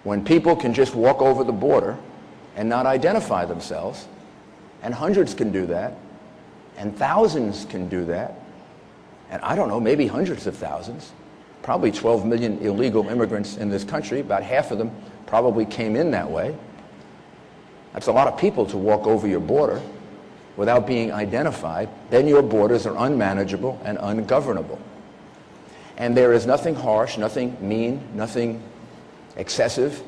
when people can just walk over the border and not identify themselves, and hundreds can do that, and thousands can do that, and I don't know, maybe hundreds of thousands, probably 12 million illegal immigrants in this country, about half of them probably came in that way. That's a lot of people to walk over your border without being identified. Then your borders are unmanageable and ungovernable. And there is nothing harsh, nothing mean, nothing excessive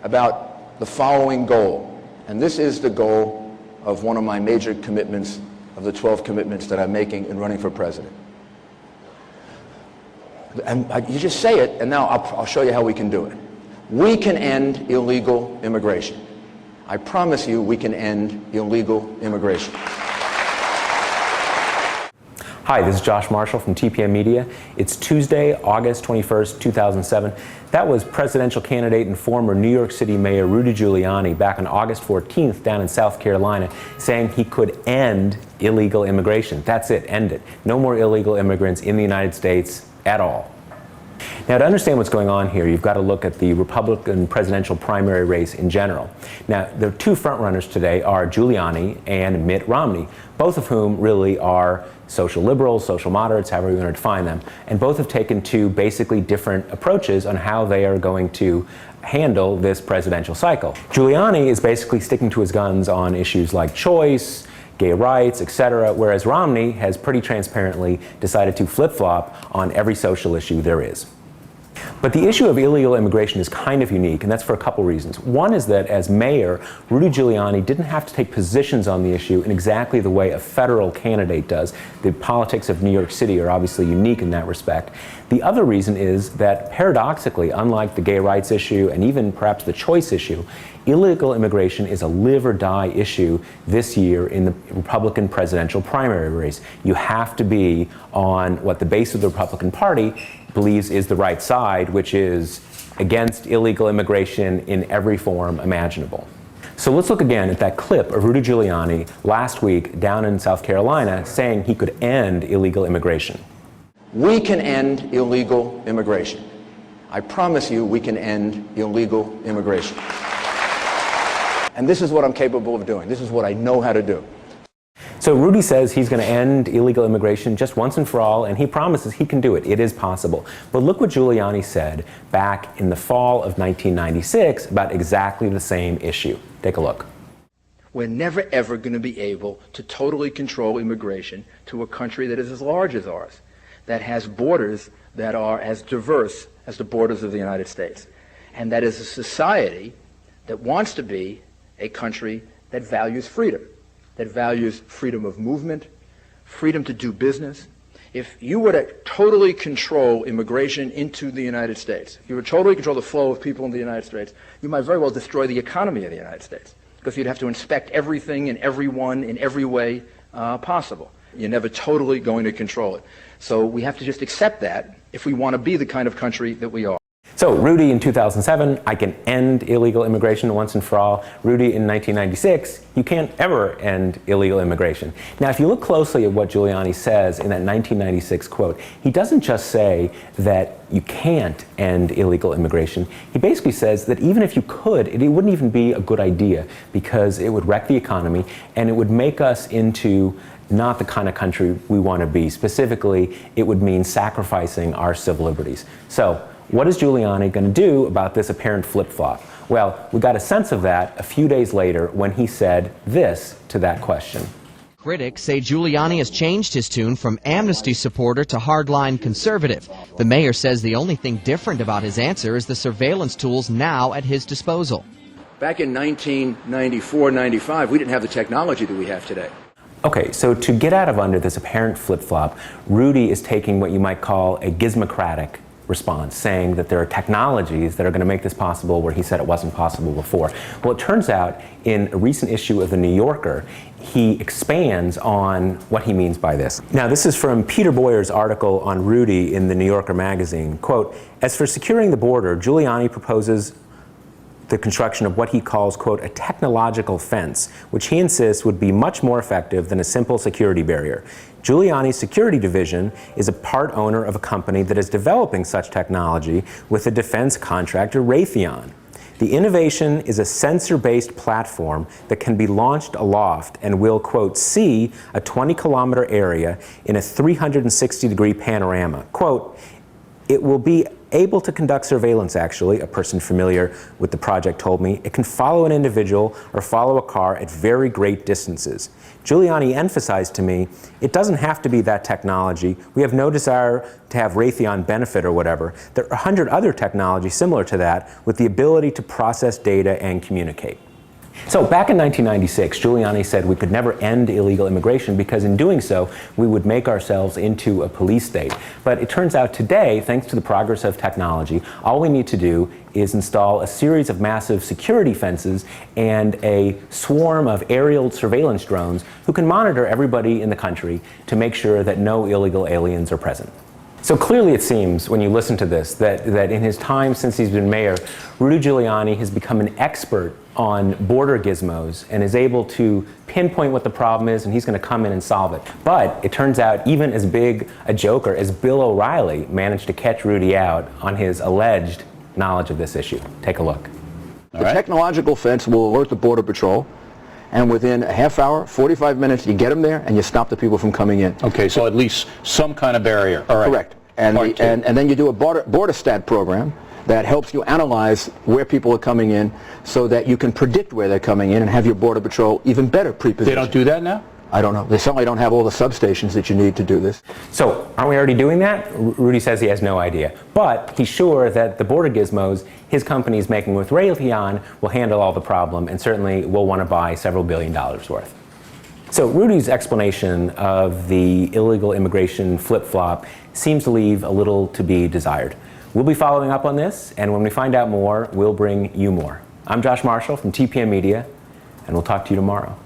about the following goal. And this is the goal of one of my major commitments, of the 12 commitments that I'm making in running for president. And you just say it, and now I'll show you how we can do it. We can end illegal immigration. I promise you we can end illegal immigration. Hi, this is Josh Marshall from TPM Media. It's Tuesday, August 21st, 2007. That was presidential candidate and former New York City Mayor Rudy Giuliani back on August 14th down in South Carolina saying he could end illegal immigration. That's it, end it. No more illegal immigrants in the United States at all. Now, to understand what's going on here, you've got to look at the Republican presidential primary race in general. Now, the two frontrunners today are Giuliani and Mitt Romney, both of whom really are social liberals, social moderates, however you want to define them, and both have taken two basically different approaches on how they are going to handle this presidential cycle. Giuliani is basically sticking to his guns on issues like choice, gay rights, etc., whereas Romney has pretty transparently decided to flip-flop on every social issue there is. But the issue of illegal immigration is kind of unique, and that's for a couple reasons. One is that as mayor, Rudy Giuliani didn't have to take positions on the issue in exactly the way a federal candidate does. The politics of New York City are obviously unique in that respect. The other reason is that, paradoxically, unlike the gay rights issue and even perhaps the choice issue, illegal immigration is a live or die issue this year in the Republican presidential primary race. You have to be on what the base of the Republican Party believes is the right side, which is against illegal immigration in every form imaginable. So let's look again at that clip of Rudy Giuliani last week down in South Carolina saying he could end illegal immigration. We can end illegal immigration. I promise you we can end illegal immigration. And this is what I'm capable of doing. This is what I know how to do. So Rudy says he's going to end illegal immigration just once and for all, and he promises he can do it. It is possible. But look what Giuliani said back in the fall of 1996 about exactly the same issue. Take a look. We're never, ever going to be able to totally control immigration to a country that is as large as ours, that has borders that are as diverse as the borders of the United States, and that is a society that wants to be a country that values freedom. That values freedom of movement, freedom to do business. If you were to totally control immigration into the United States, if you were to totally control the flow of people in the United States, you might very well destroy the economy of the United States, because you'd have to inspect everything and everyone in every way possible. You're never totally going to control it. So we have to just accept that if we want to be the kind of country that we are. So Rudy in 2007, I can end illegal immigration once and for all. Rudy in 1996, you can't ever end illegal immigration. Now, if you look closely at what Giuliani says in that 1996 quote, he doesn't just say that you can't end illegal immigration. He basically says that even if you could, it wouldn't even be a good idea, because it would wreck the economy and it would make us into not the kind of country we want to be. Specifically, it would mean sacrificing our civil liberties. So, what is Giuliani going to do about this apparent flip-flop? Well, we got a sense of that a few days later when he said this to that question. Critics say Giuliani has changed his tune from amnesty supporter to hardline conservative. The mayor says the only thing different about his answer is the surveillance tools now at his disposal. Back in 1994-95, we didn't have the technology that we have today. Okay, so to get out of under this apparent flip-flop, Rudy is taking what you might call a gizmocratic response, saying that there are technologies that are going to make this possible where he said it wasn't possible before. Well, it turns out in a recent issue of The New Yorker, he expands on what he means by this. Now, this is from Peter Boyer's article on Rudy in The New Yorker magazine. Quote, "As for securing the border, Giuliani proposes the construction of what he calls, quote, a technological fence, which he insists would be much more effective than a simple security barrier. Giuliani's security division is a part owner of a company that is developing such technology with the defense contractor Raytheon. The innovation is a sensor-based platform that can be launched aloft and will, quote, see a 20-kilometer area in a 360-degree panorama. Quote, it will be able to conduct surveillance, actually, a person familiar with the project told me. It can follow an individual or follow a car at very great distances. Giuliani emphasized to me, it doesn't have to be that technology. We have no desire to have Raytheon benefit or whatever. There are 100 other technologies similar to that with the ability to process data and communicate. So back in 1996, Giuliani said we could never end illegal immigration because in doing so, we would make ourselves into a police state. But it turns out today, thanks to the progress of technology, all we need to do is install a series of massive security fences and a swarm of aerial surveillance drones who can monitor everybody in the country to make sure that no illegal aliens are present. So clearly it seems, when you listen to this, that in his time since he's been mayor, Rudy Giuliani has become an expert on border gizmos and is able to pinpoint what the problem is, and he's going to come in and solve it. But it turns out even as big a joker as Bill O'Reilly managed to catch Rudy out on his alleged knowledge of this issue. Take a look. The technological fence will alert the Border Patrol, and within a half hour, 45 minutes, you get them there and you stop the people from coming in. Okay, so at least some kind of barrier. All right. Correct. And then you do a border stat program that helps you analyze where people are coming in so that you can predict where they're coming in and have your Border Patrol even better prepositioned. They don't do that now? I don't know. They certainly don't have all the substations that you need to do this. So, aren't we already doing that? Rudy says he has no idea. But he's sure that the border gizmos his company is making with Raytheon will handle all the problem and certainly will want to buy several $1 billion worth. So Rudy's explanation of the illegal immigration flip-flop seems to leave a little to be desired. We'll be following up on this, and when we find out more, we'll bring you more. I'm Josh Marshall from TPM Media, and we'll talk to you tomorrow.